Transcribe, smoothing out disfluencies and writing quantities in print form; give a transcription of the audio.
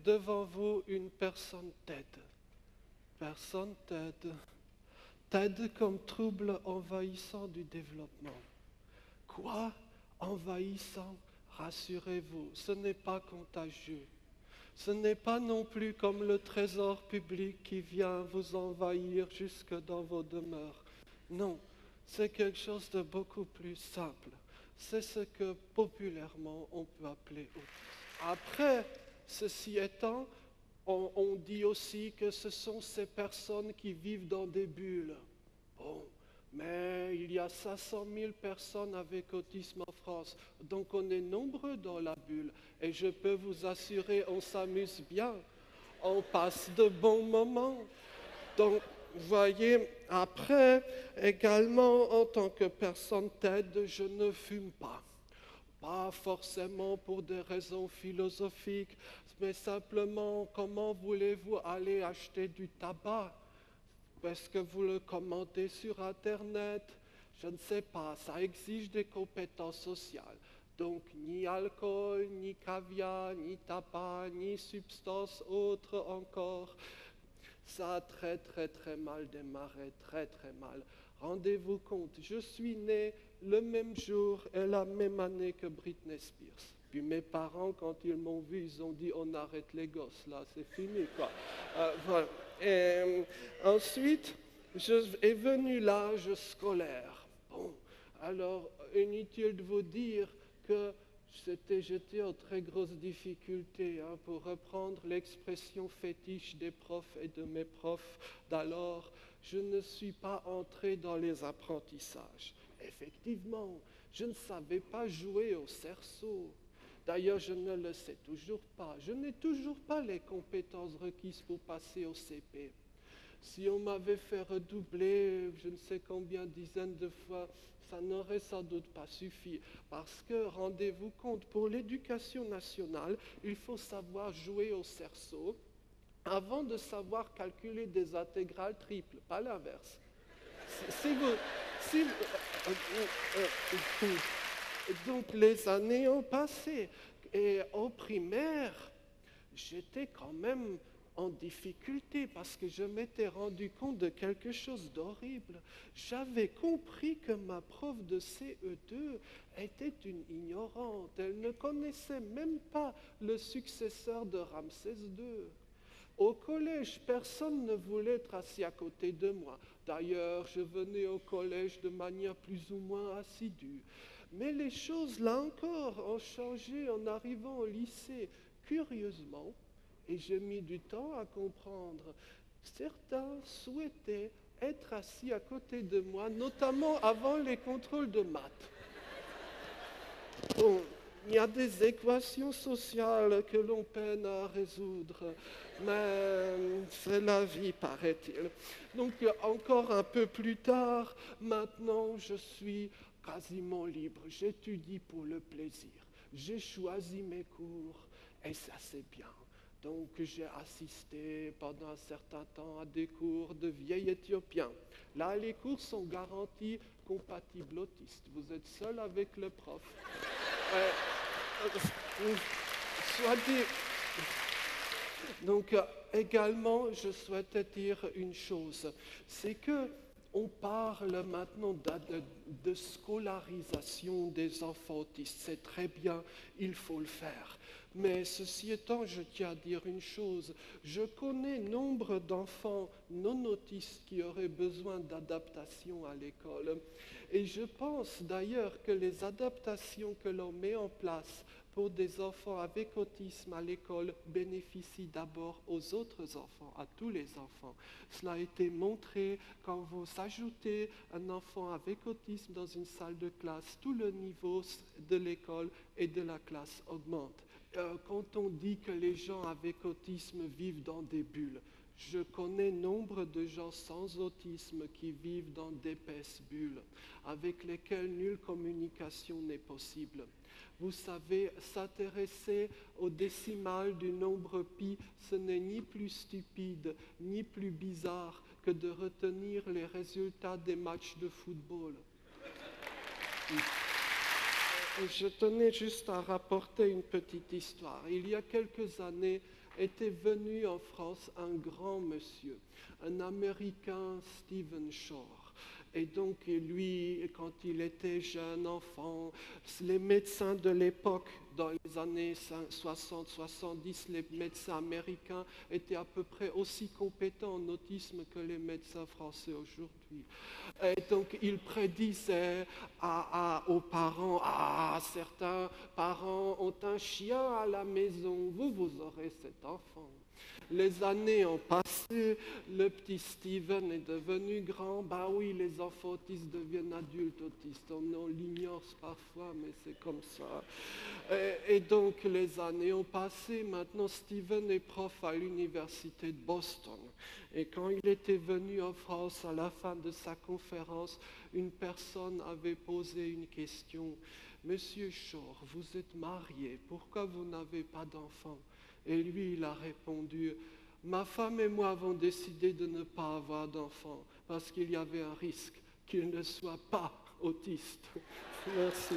devant vous une personne TED. Personne TED. TED comme trouble envahissant du développement. Quoi? Envahissant? Rassurez-vous, ce n'est pas contagieux. Ce n'est pas non plus comme le trésor public qui vient vous envahir jusque dans vos demeures. Non, c'est quelque chose de beaucoup plus simple. C'est ce que populairement on peut appeler autisme. Après, ceci étant, on dit aussi que ce sont ces personnes qui vivent dans des bulles. Bon, mais il y a 500 000 personnes avec autisme en France, donc on est nombreux dans la bulle. Et je peux vous assurer, on s'amuse bien, on passe de bons moments. Donc, vous voyez, après, également, en tant que personne TED, je ne fume pas. Pas forcément pour des raisons philosophiques, mais simplement, comment voulez-vous aller acheter du tabac? Est-ce que vous le commandez sur Internet? Je ne sais pas, ça exige des compétences sociales. Donc, ni alcool, ni caviar, ni tabac, ni substance autre encore. Ça a très très très mal démarré, très très mal. Rendez-vous compte, je suis né le même jour et la même année que Britney Spears. Puis mes parents, quand ils m'ont vu, ils ont dit on arrête les gosses, là c'est fini quoi. Voilà. Et ensuite, est venu l'âge scolaire. Bon, alors inutile de vous dire que j'étais en très grosse difficulté, hein, pour reprendre l'expression fétiche des profs et de mes profs d'alors. Je ne suis pas entré dans les apprentissages. Effectivement, je ne savais pas jouer au cerceau. D'ailleurs, je ne le sais toujours pas. Je n'ai toujours pas les compétences requises pour passer au CP. Si on m'avait fait redoubler, je ne sais combien dizaines de fois, ça n'aurait sans doute pas suffi. Parce que, rendez-vous compte, pour l'éducation nationale, il faut savoir jouer au cerceau avant de savoir calculer des intégrales triples, pas l'inverse. Si donc les années ont passé et au primaire, j'étais quand même en difficulté parce que je m'étais rendu compte de quelque chose d'horrible. J'avais compris que ma prof de CE2 était une ignorante. Elle ne connaissait même pas le successeur de Ramsès II. Au collège, personne ne voulait être assis à côté de moi. D'ailleurs, je venais au collège de manière plus ou moins assidue. Mais les choses, là encore, ont changé en arrivant au lycée. Curieusement, et j'ai mis du temps à comprendre, certains souhaitaient être assis à côté de moi, notamment avant les contrôles de maths. Bon, il y a des équations sociales que l'on peine à résoudre, mais c'est la vie, paraît-il. Donc, encore un peu plus tard, maintenant, je suis quasiment libre. J'étudie pour le plaisir. J'ai choisi mes cours et ça, c'est bien. Donc, j'ai assisté pendant un certain temps à des cours de vieil éthiopien. Là, les cours sont garantis compatibles autistes. Vous êtes seul avec le prof. Soit dit. Donc, également, je souhaitais dire une chose, c'est que on parle maintenant de scolarisation des enfants autistes. C'est très bien, il faut le faire. Mais ceci étant, je tiens à dire une chose. Je connais nombre d'enfants non autistes qui auraient besoin d'adaptation à l'école. Et je pense d'ailleurs que les adaptations que l'on met en place pour des enfants avec autisme à l'école bénéficient d'abord aux autres enfants, à tous les enfants. Cela a été montré quand vous ajoutez un enfant avec autisme dans une salle de classe, tout le niveau de l'école et de la classe augmente. Quand on dit que les gens avec autisme vivent dans des bulles, je connais nombre de gens sans autisme qui vivent dans d'épaisses bulles, avec lesquelles nulle communication n'est possible. Vous savez, s'intéresser au décimal du nombre pi, ce n'est ni plus stupide, ni plus bizarre que de retenir les résultats des matchs de football. Je tenais juste à rapporter une petite histoire. Il y a quelques années, était venu en France un grand monsieur, un Américain, Stephen Shore. Et donc, lui, quand il était jeune enfant, les médecins de l'époque, dans les années 60-70, les médecins américains étaient à peu près aussi compétents en autisme que les médecins français aujourd'hui. Et donc, il prédisait aux parents, certains parents ont un chien à la maison, vous aurez cet enfant. Les années ont passé, le petit Steven est devenu grand. Bah oui, les enfants autistes deviennent adultes autistes. On l'ignore parfois, mais c'est comme ça. Et donc les années ont passé. Maintenant, Steven est prof à l'université de Boston. Et quand il était venu en France, à la fin de sa conférence, une personne avait posé une question. Monsieur Shore, vous êtes marié, pourquoi vous n'avez pas d'enfant? Et lui, il a répondu, ma femme et moi avons décidé de ne pas avoir d'enfant parce qu'il y avait un risque qu'il ne soit pas autiste. Merci.